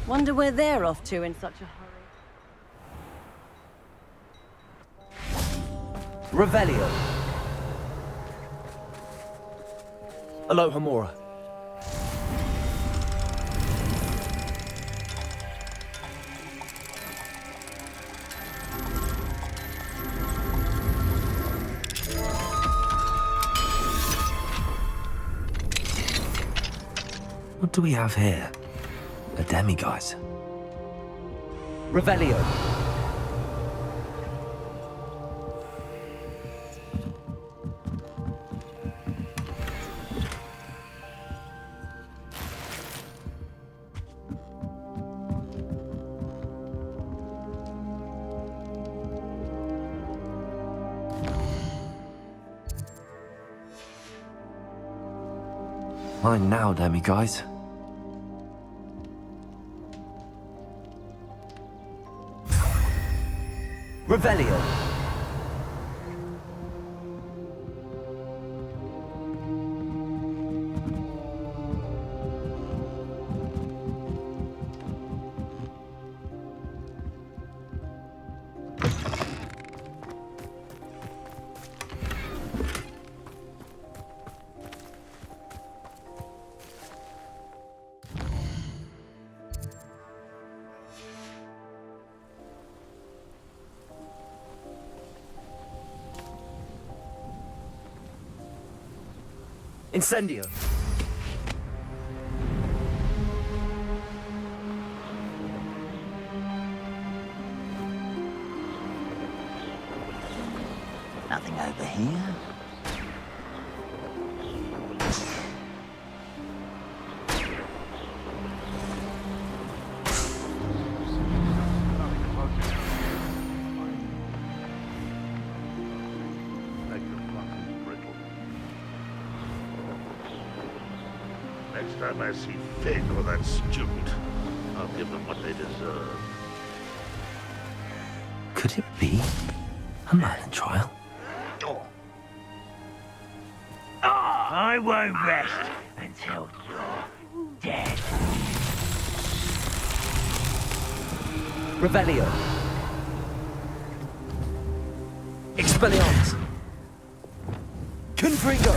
Wonder where they're off to in such a hurry. Revelio. Aloha Mora. What do we have here? A demiguise. Revelio. Mine now, demiguise. Revelio. Incendio. Nothing over here. Next time I see Fig or that student, I'll give them what they deserve. Could it be a man in trial? I won't rest until you're dead. Revelio. Expelliarmus. Confringo.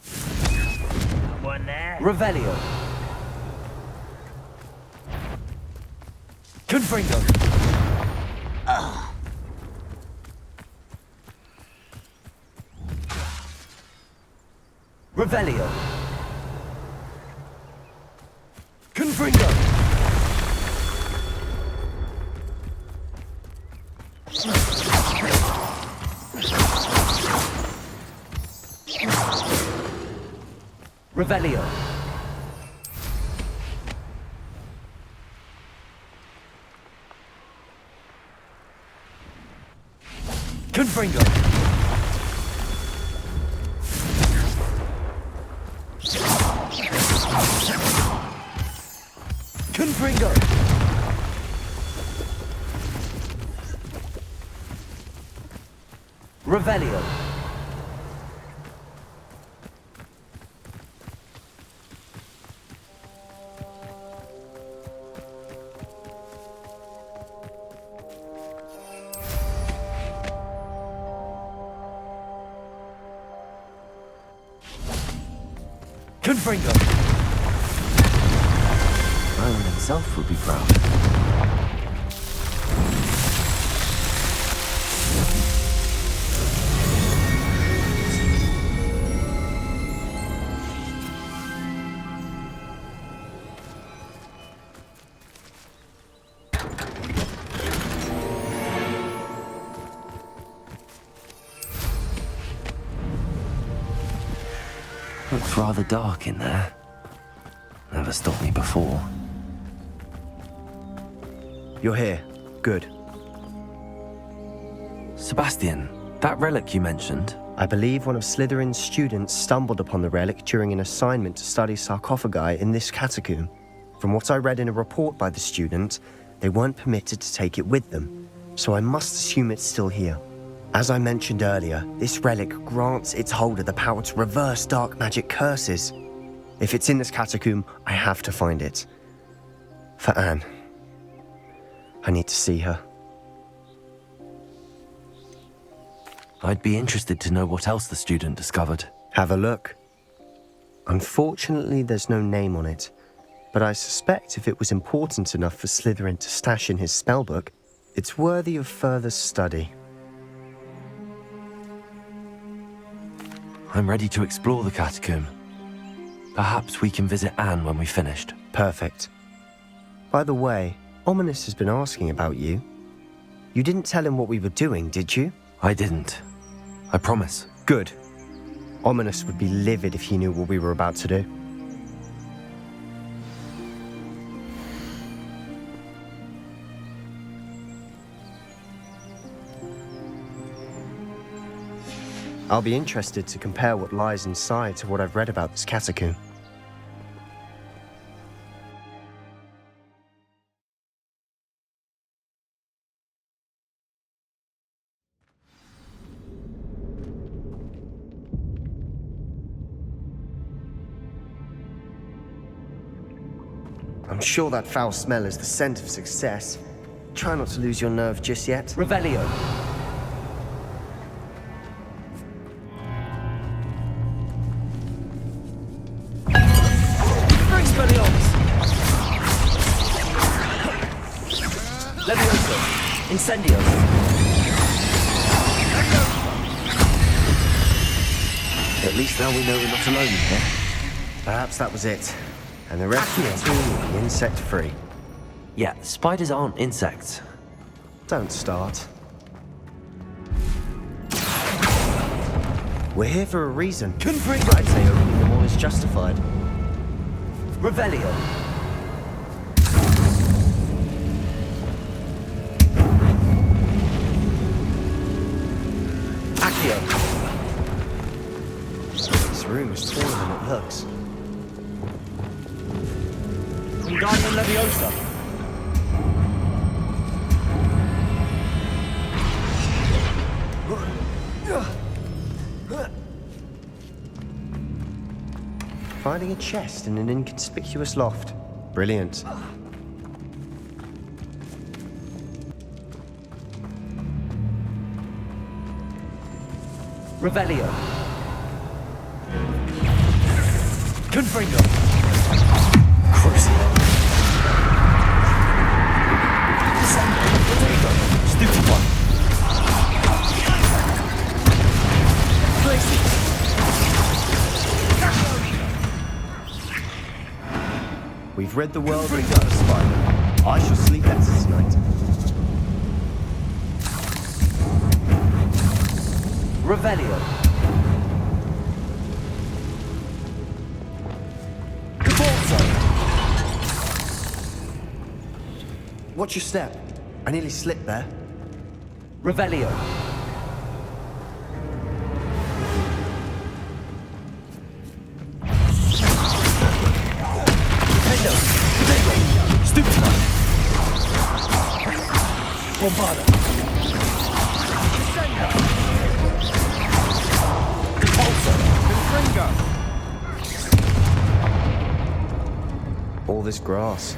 Someone there? Revelio. Confringo. Revelio. Confringo. Revelio. Confringo. Confringo. Revelio. Confringo. Rowan himself would be proud. Looks rather dark in there. Never stopped me before. You're here. Good. Sebastian, that relic you mentioned. I believe one of Slytherin's students stumbled upon the relic during an assignment to study sarcophagi in this catacomb. From what I read in a report by the student, they weren't permitted to take it with them, so I must assume it's still here. As I mentioned earlier, this relic grants its holder the power to reverse dark magic curses. If it's in this catacomb, I have to find it. For Anne. I need to see her. I'd be interested to know what else the student discovered. Have a look. Unfortunately, there's no name on it, but I suspect if it was important enough for Slytherin to stash in his spellbook, it's worthy of further study. I'm ready to explore the catacomb. Perhaps we can visit Anne when we've finished. Perfect. By the way, Ominous has been asking about you. You didn't tell him what we were doing, did you? I didn't. I promise. Good. Ominous would be livid if he knew what we were about to do. I'll be interested to compare what lies inside to what I've read about this catacomb. I'm sure that foul smell is the scent of success. Try not to lose your nerve just yet. Revelio. Expelliarmus. Levioso. Incendio. At least now we know we're not alone here. Perhaps that was it. And the rest of the tool will be insect-free. Yeah, spiders aren't insects. Don't start. We're here for a reason. Confringo. I'd say opening them all is justified. Revelio. Accio. This room is taller than it looks. Wingardium Leviosa. Finding a chest in an inconspicuous loft. Brilliant. Revelio. Confringo. Crucible. Stupid one. Glacier. We've read the world and got a spider. I shall sleep better tonight. Revelio. Cabalzo. Watch your step. I nearly slipped there. Revelio. Nintendo. Nintendo. Stupid one. Bombarda. Cabalzo. Confringo. All this grass.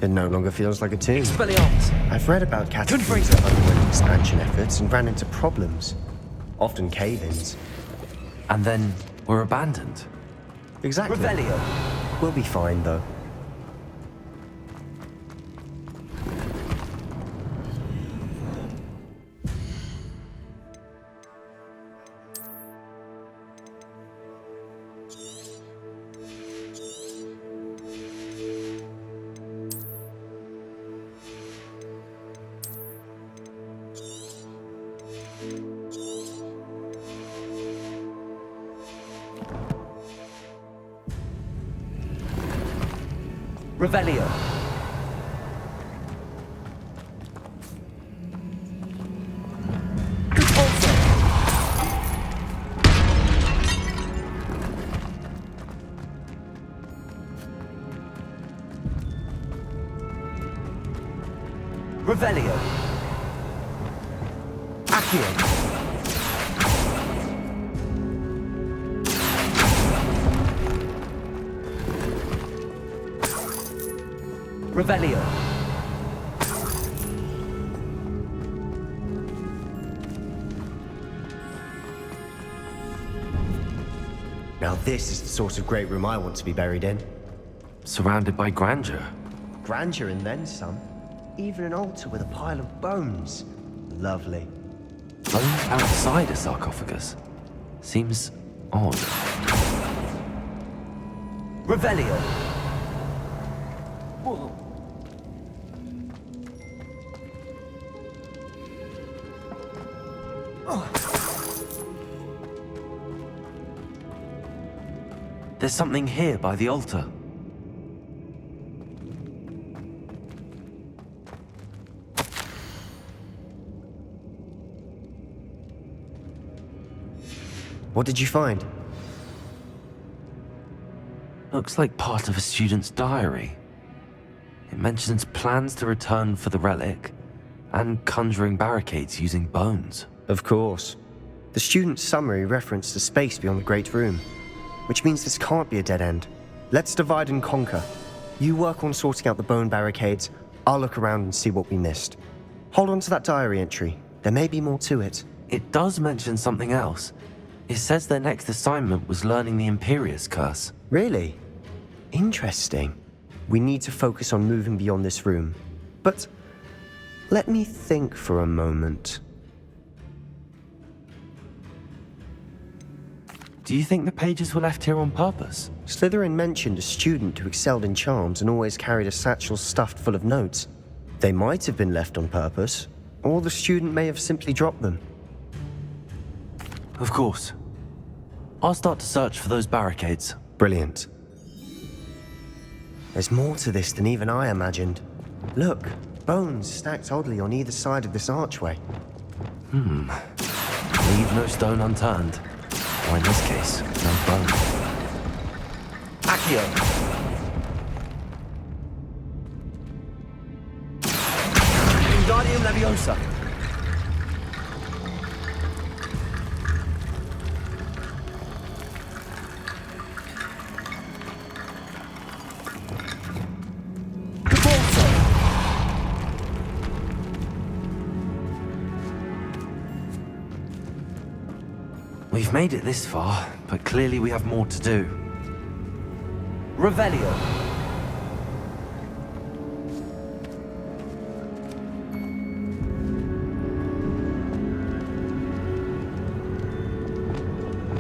It no longer feels like a tomb. Expelliarmus. I've read about catacombs Confringo. that underwent expansion efforts and ran into problems. Often cave-ins. And then we're abandoned. Exactly. Revelio. We'll be fine, though. Revelio. Cabalzo. Revelio. Accio. Revelio. Now this is the sort of great room I want to be buried in. Surrounded by grandeur. Grandeur and then some. Even an altar with a pile of bones. Lovely. Bones outside a sarcophagus. Seems odd. Revelio. There's something here by the altar. What did you find? Looks like part of a student's diary. It mentions plans to return for the relic and conjuring barricades using bones. Of course. The student's summary referenced the space beyond the Great Room, which means this can't be a dead end. Let's divide and conquer. You work on sorting out the bone barricades, I'll look around and see what we missed. Hold on to that diary entry. There may be more to it. It does mention something else. It says their next assignment was learning the Imperious curse. Really? Interesting. We need to focus on moving beyond this room. But let me think for a moment. Do you think the pages were left here on purpose? Slytherin mentioned a student who excelled in charms and always carried a satchel stuffed full of notes. They might have been left on purpose, or the student may have simply dropped them. Of course. I'll start to search for those barricades. Brilliant. There's more to this than even I imagined. Look, bones stacked oddly on either side of this archway. Leave no stone unturned. Or in this case, no bone. Accio. Wingardium Leviosa. We've made it this far, but clearly we have more to do. Revelio.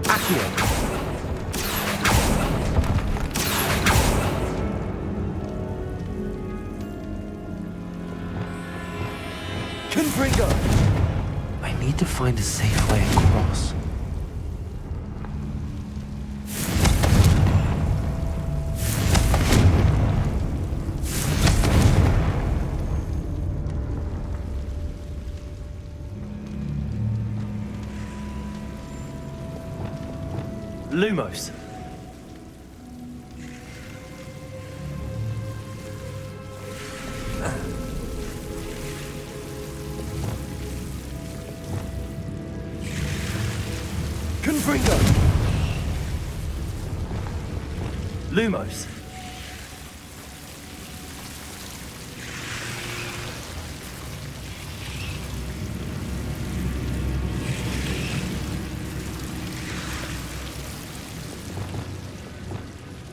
Accio. Confringo. I need to find a safe way across. Lumos. Confringo. Lumos.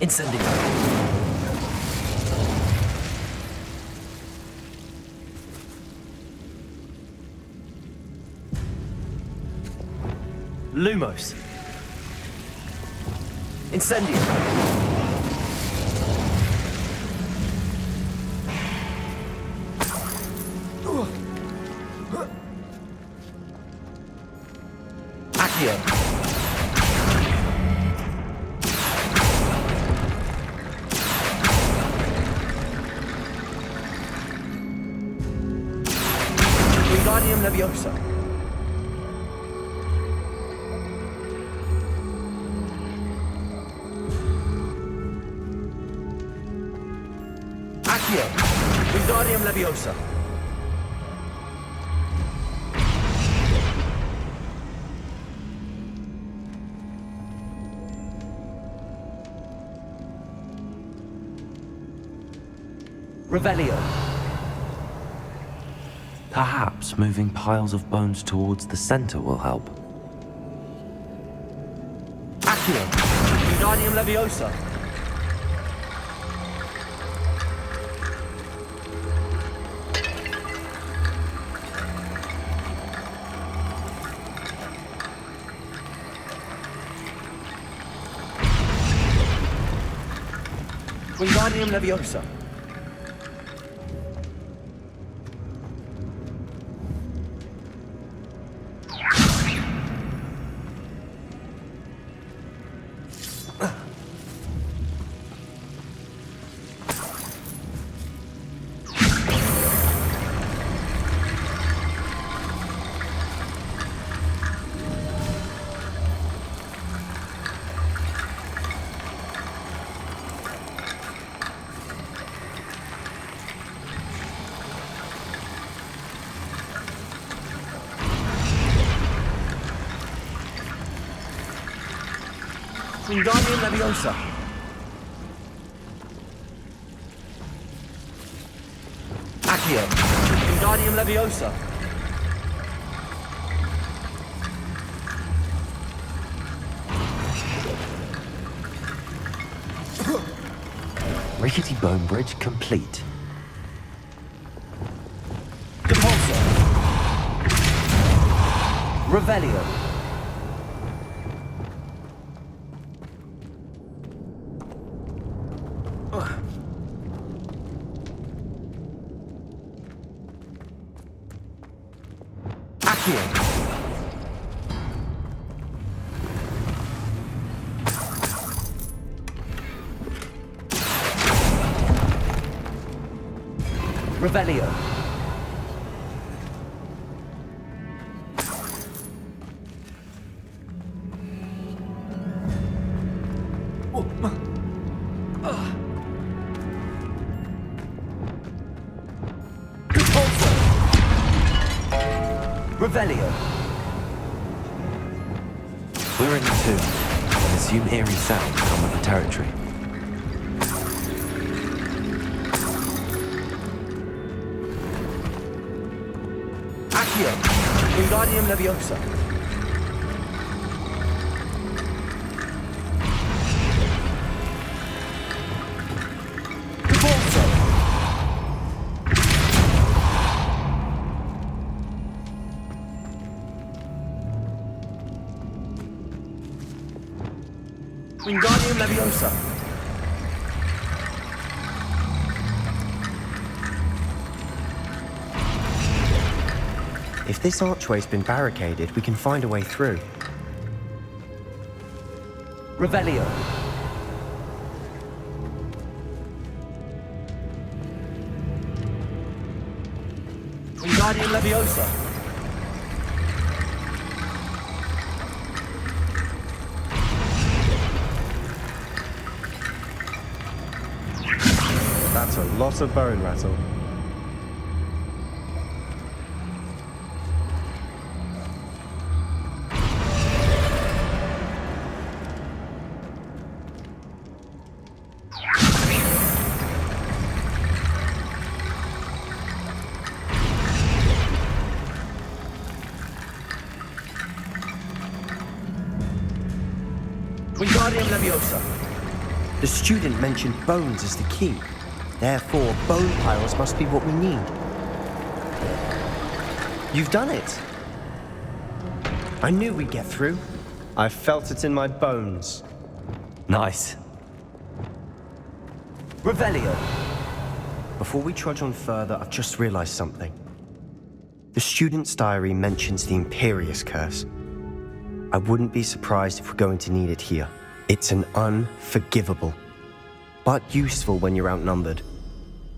Incendio. Lumos. Incendio. Accio. Wingardium Leviosa. Accio. Wingardium Leviosa. Revelio. Perhaps moving piles of bones towards the center will help. Accio. Wingardium Leviosa. Wingardium Leviosa. Wingardium Leviosa. Accio. Wingardium Leviosa. Rickety bone bridge complete. Depulso. Revelio. Accio. Revelio. Depulso. Revelio. We're in 2, and assume eerie sounds come with the territory. Accio. Wingardium Leviosa. Depulso. Wingardium Leviosa. If this archway's been barricaded, we can find a way through. Revelio. Wingardium Leviosa. That's a lot of bone rattle. Wingardium Leviosa. The student mentioned bones as the key. Therefore, bone piles must be what we need. You've done it. I knew we'd get through. I felt it in my bones. Nice. Revelio. Before we trudge on further, I've just realized something. The student's diary mentions the Imperious curse. I wouldn't be surprised if we're going to need it here. It's an unforgivable, but useful when you're outnumbered.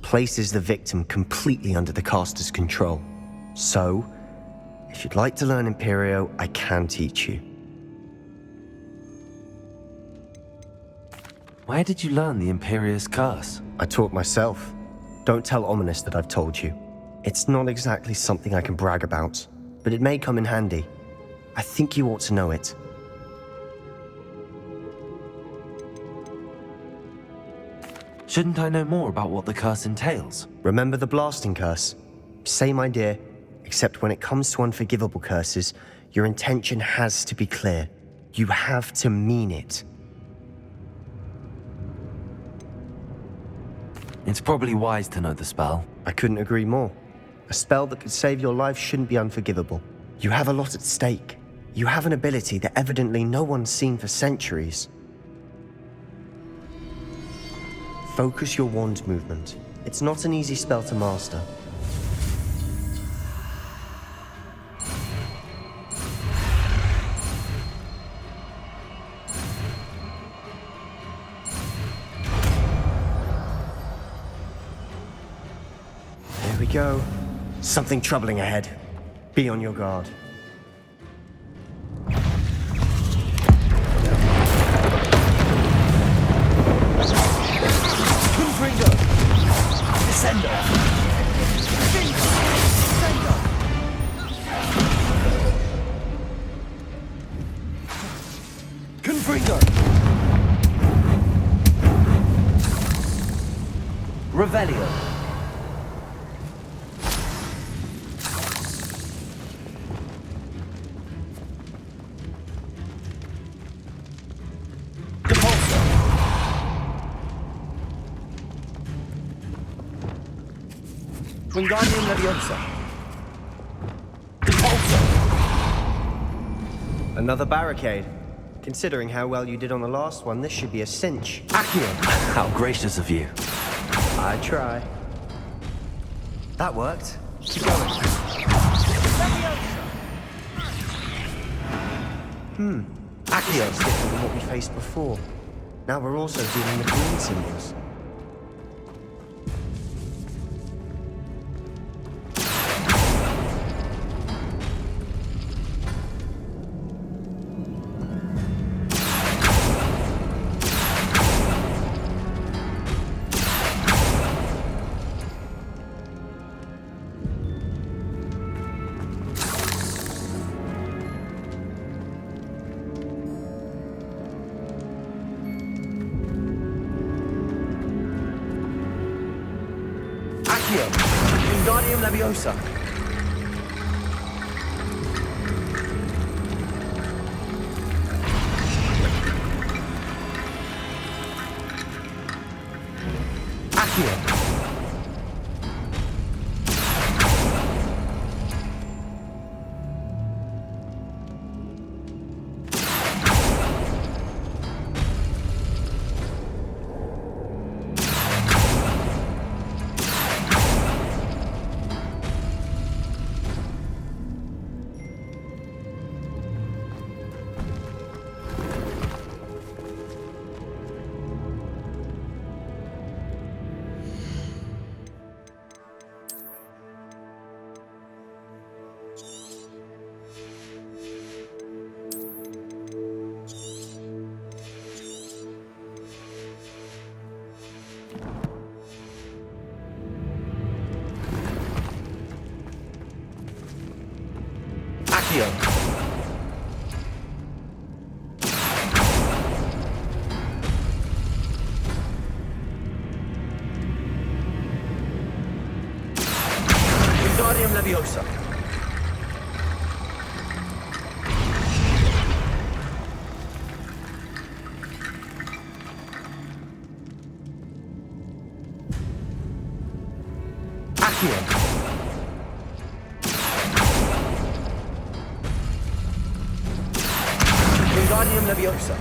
Places the victim completely under the caster's control. So, if you'd like to learn Imperio, I can teach you. Where did you learn the Imperious curse? I taught myself. Don't tell Ominous that I've told you. It's not exactly something I can brag about, but it may come in handy. I think you ought to know it. Shouldn't I know more about what the curse entails? Remember the blasting curse? Same idea, except when it comes to unforgivable curses, your intention has to be clear. You have to mean it. It's probably wise to know the spell. I couldn't agree more. A spell that could save your life shouldn't be unforgivable. You have a lot at stake. You have an ability that evidently no one's seen for centuries. Focus your wand movement. It's not an easy spell to master. There we go. Something troubling ahead. Be on your guard. Confringo! Descendo! Descendo! Confringo! Revelio! Wingardium Leviosa. Repulsor. Another barricade. Considering how well you did on the last one, this should be a cinch. Accio. How gracious of you. I try. That worked. Keep going. Accio. It's different than what we faced before. Now we're also dealing with green symbols. Wingardium Leviosa. Accio. Accio. Wingardium Leviosa. Accio. Wingardium Leviosa.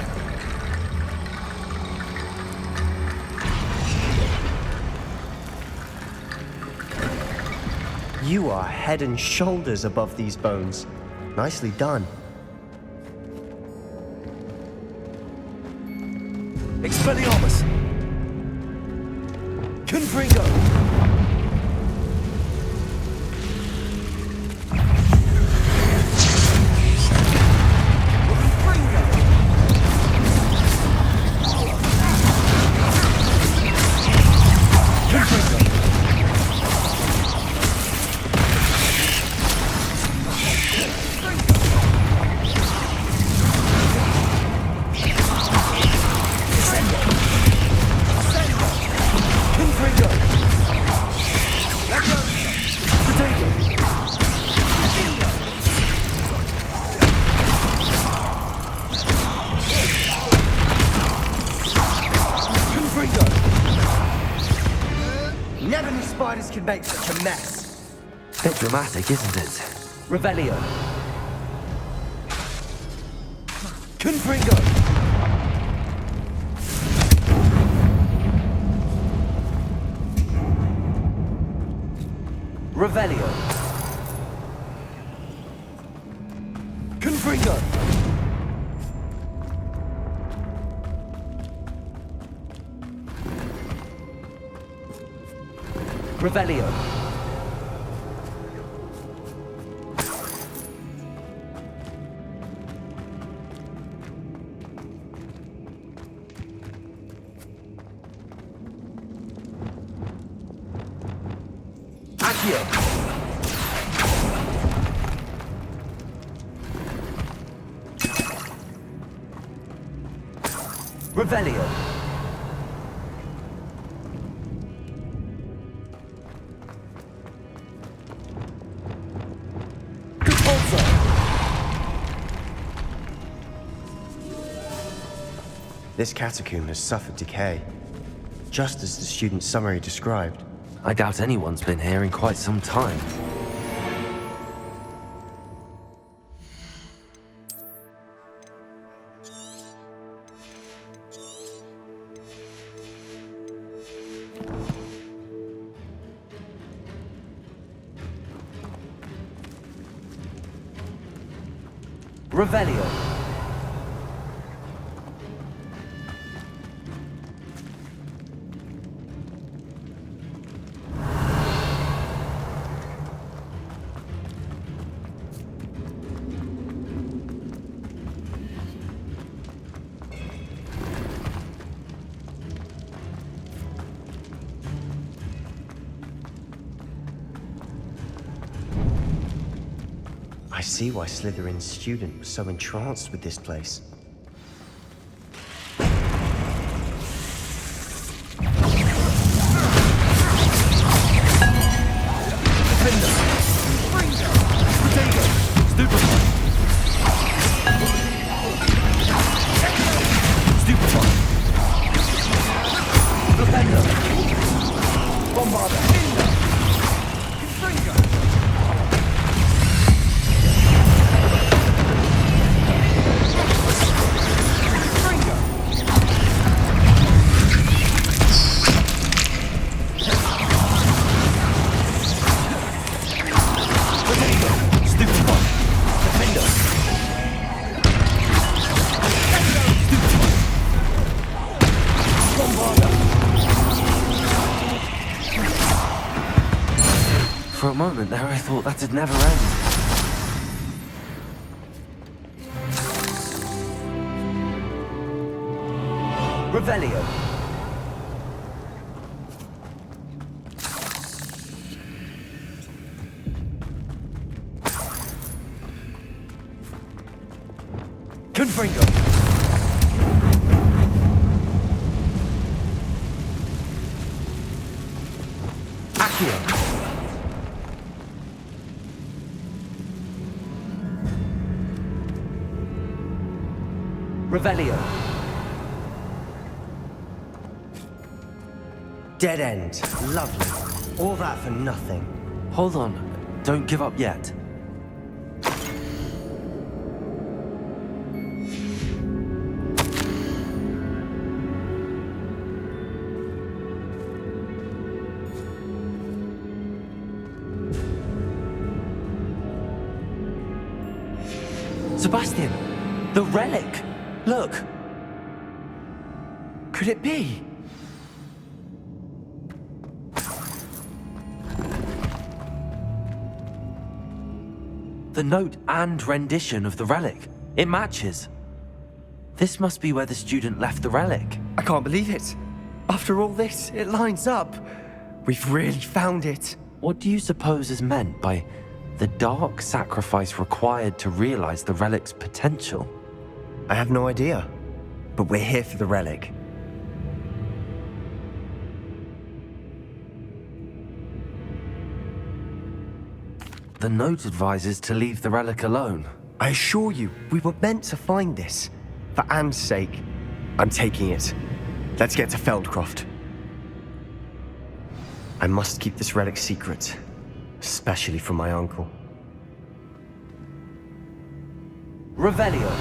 You are head and shoulders above these bones. Nicely done. Expelliarmus. Confringo. could make such a mess? Bit dramatic, isn't it? Revelio. Confringo. Revelio. Confringo. Revelio. Accio. Revelio. This catacomb has suffered decay, just as the student's summary described. I doubt anyone's been here in quite some time. Revelio. I see why Slytherin's student was so entranced with this place. For a moment there, I thought that'd never end. Revelio. Confringo. Accio. Revelio. Dead end. Lovely. All that for nothing. Hold on, don't give up yet. Sebastian, the relic. Look. Could it be? The note and rendition of the relic. It matches. This must be where the student left the relic. I can't believe it. After all this, it lines up. We've really found it. What do you suppose is meant by the dark sacrifice required to realize the relic's potential? I have no idea, but we're here for the relic. The note advises to leave the relic alone. I assure you, we were meant to find this. For Anne's sake, I'm taking it. Let's get to Feldcroft. I must keep this relic secret, especially from my uncle. Revelio.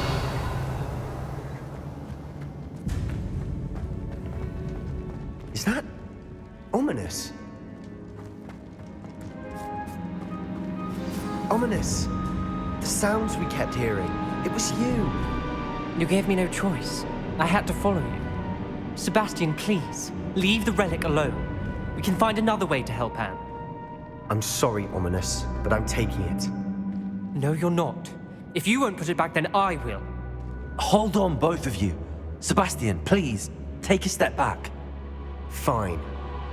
Is that ominous? Ominous! The sounds we kept hearing. It was you. You gave me no choice. I had to follow you. Sebastian, please, leave the relic alone. We can find another way to help Anne. I'm sorry, Ominous, but I'm taking it. No, you're not. If you won't put it back, then I will. Hold on, both of you. Sebastian, please, take a step back. Fine,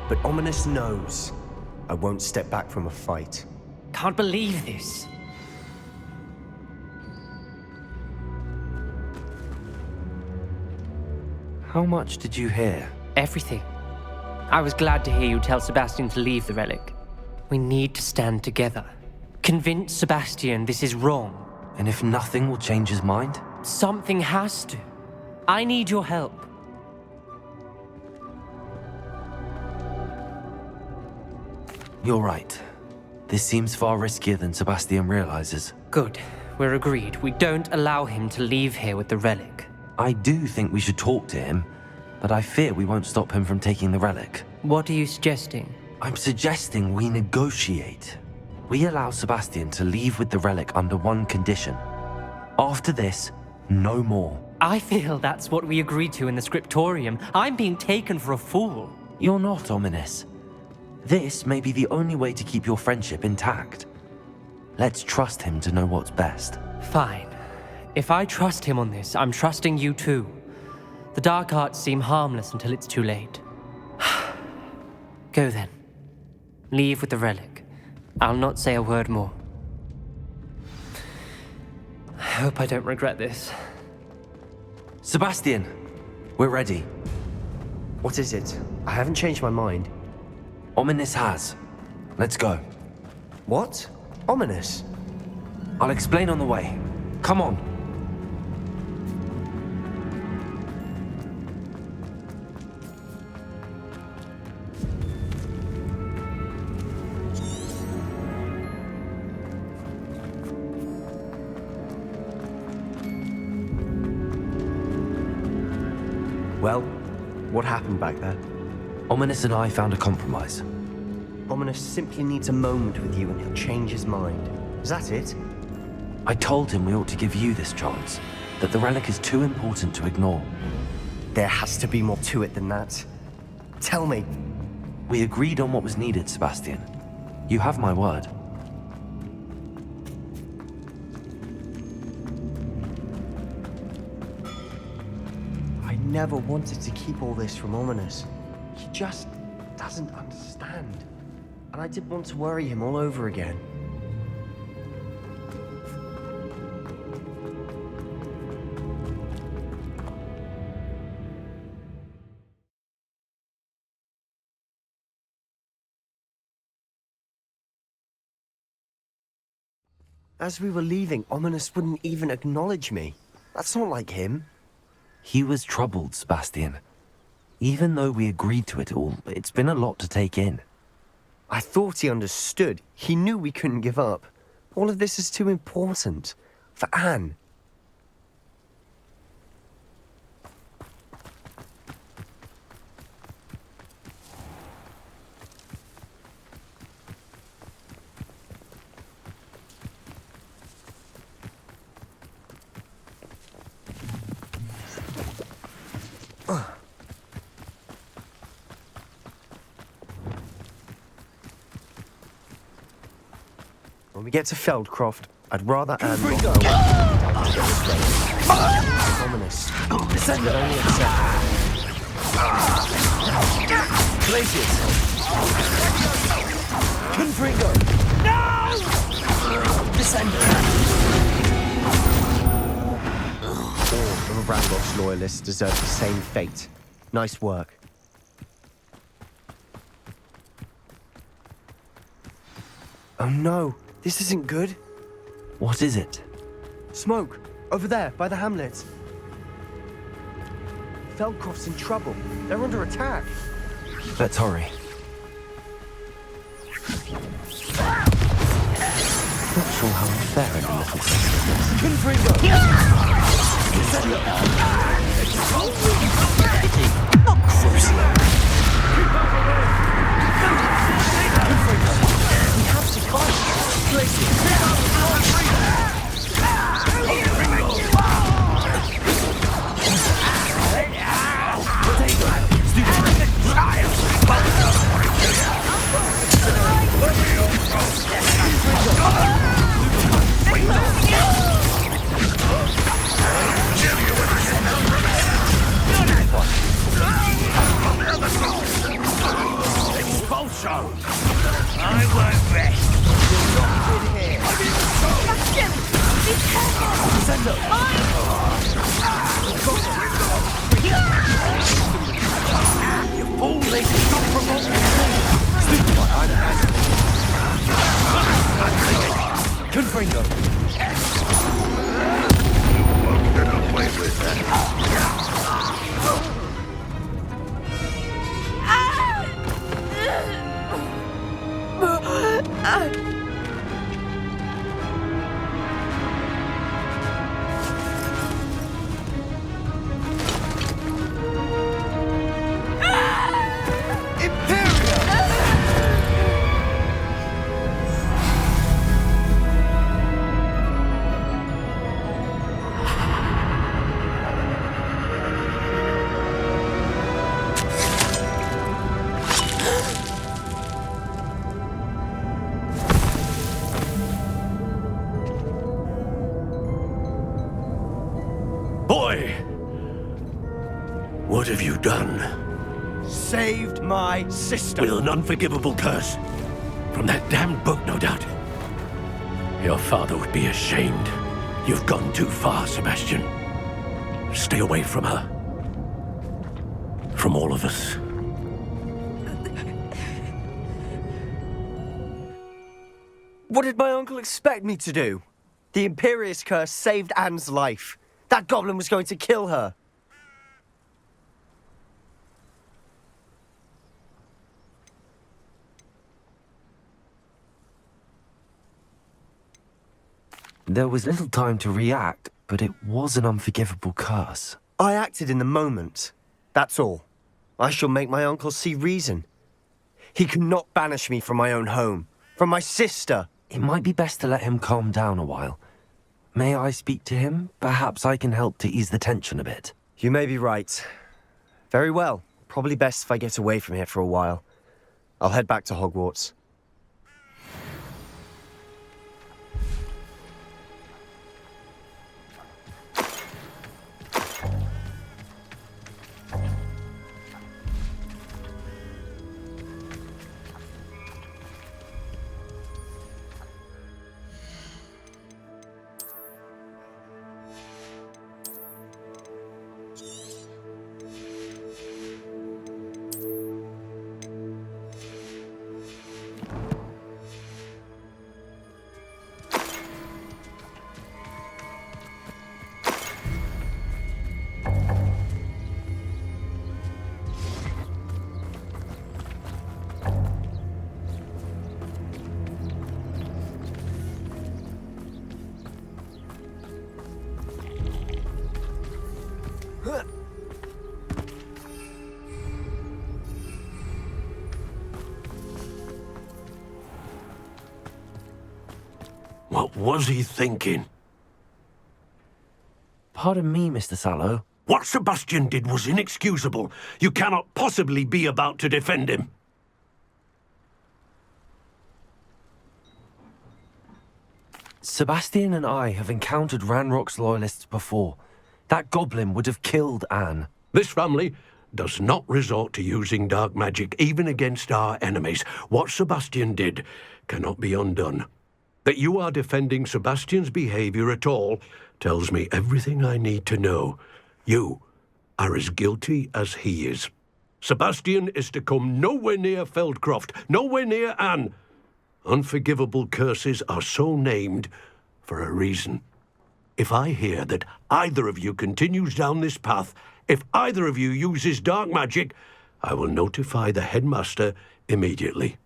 but Ominous knows I won't step back from a fight. Can't believe this. How much did you hear? Everything. I was glad to hear you tell Sebastian to leave the relic. We need to stand together. Convince Sebastian this is wrong. And if nothing will change his mind? Something has to. I need your help. You're right. This seems far riskier than Sebastian realizes. Good. We're agreed. We don't allow him to leave here with the relic. I do think we should talk to him, but I fear we won't stop him from taking the relic. What are you suggesting? I'm suggesting we negotiate. We allow Sebastian to leave with the relic under one condition. After this, no more. I feel that's what we agreed to in the scriptorium. I'm being taken for a fool. You're not, Ominous. This may be the only way to keep your friendship intact. Let's trust him to know what's best. Fine. If I trust him on this, I'm trusting you too. The dark arts seem harmless until it's too late. Go then. Leave with the relic. I'll not say a word more. I hope I don't regret this. Sebastian, we're ready. What is it? I haven't changed my mind. Ominous has. Let's go. What? Ominous? I'll explain on the way. Come on. Well, what happened back there? Ominous and I found a compromise. Ominous simply needs a moment with you and he'll change his mind. Is that it? I told him we ought to give you this chance, that the relic is too important to ignore. There has to be more to it than that. Tell me. We agreed on what was needed, Sebastian. You have my word. I never wanted to keep all this from Ominous. He just doesn't understand. And I didn't want to worry him all over again. As we were leaving, Ominous wouldn't even acknowledge me. That's not like him. He was troubled, Sebastian. Even though we agreed to it all, it's been a lot to take in. I thought he understood. He knew we couldn't give up. All of this is too important. For Anne. When we get to Feldcroft, I'd rather Anne not know Ominous. Descend it only a second. Glaciers. Confringo. No! Descender. All of Randolph's loyalists deserve the same fate. Nice work. Oh no, this isn't good. What is it? Smoke! Over there, by the hamlet. Feldcroft's in trouble. They're under attack. Let's hurry. Not sure how unfair any little sister. Confringo! We have to fight. Places. I work best. You fool, they stop promoting Confringo! Won't get away with that. Boy! What have you done? Saved my sister. With an unforgivable curse. From that damned book, no doubt. Your father would be ashamed. You've gone too far, Sebastian. Stay away from her. From all of us. What did my uncle expect me to do? The Imperious curse saved Anne's life. That goblin was going to kill her. There was little time to react, but it was an unforgivable curse. I acted in the moment. That's all. I shall make my uncle see reason. He cannot banish me from my own home, from my sister. It might be best to let him calm down a while. May I speak to him? Perhaps I can help to ease the tension a bit. You may be right. Very well. Probably best if I get away from here for a while. I'll head back to Hogwarts. What was he thinking? Pardon me, Mr. Sallow. What Sebastian did was inexcusable. You cannot possibly be about to defend him. Sebastian and I have encountered Ranrock's loyalists before. That goblin would have killed Anne. This family does not resort to using dark magic, even against our enemies. What Sebastian did cannot be undone. That you are defending Sebastian's behavior at all tells me everything I need to know. You are as guilty as he is. Sebastian is to come nowhere near Feldcroft, nowhere near Anne. Unforgivable curses are so named for a reason. If I hear that either of you continues down this path, if either of you uses dark magic, I will notify the headmaster immediately.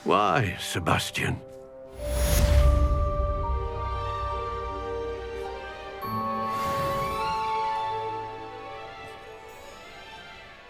Why, Sebastian?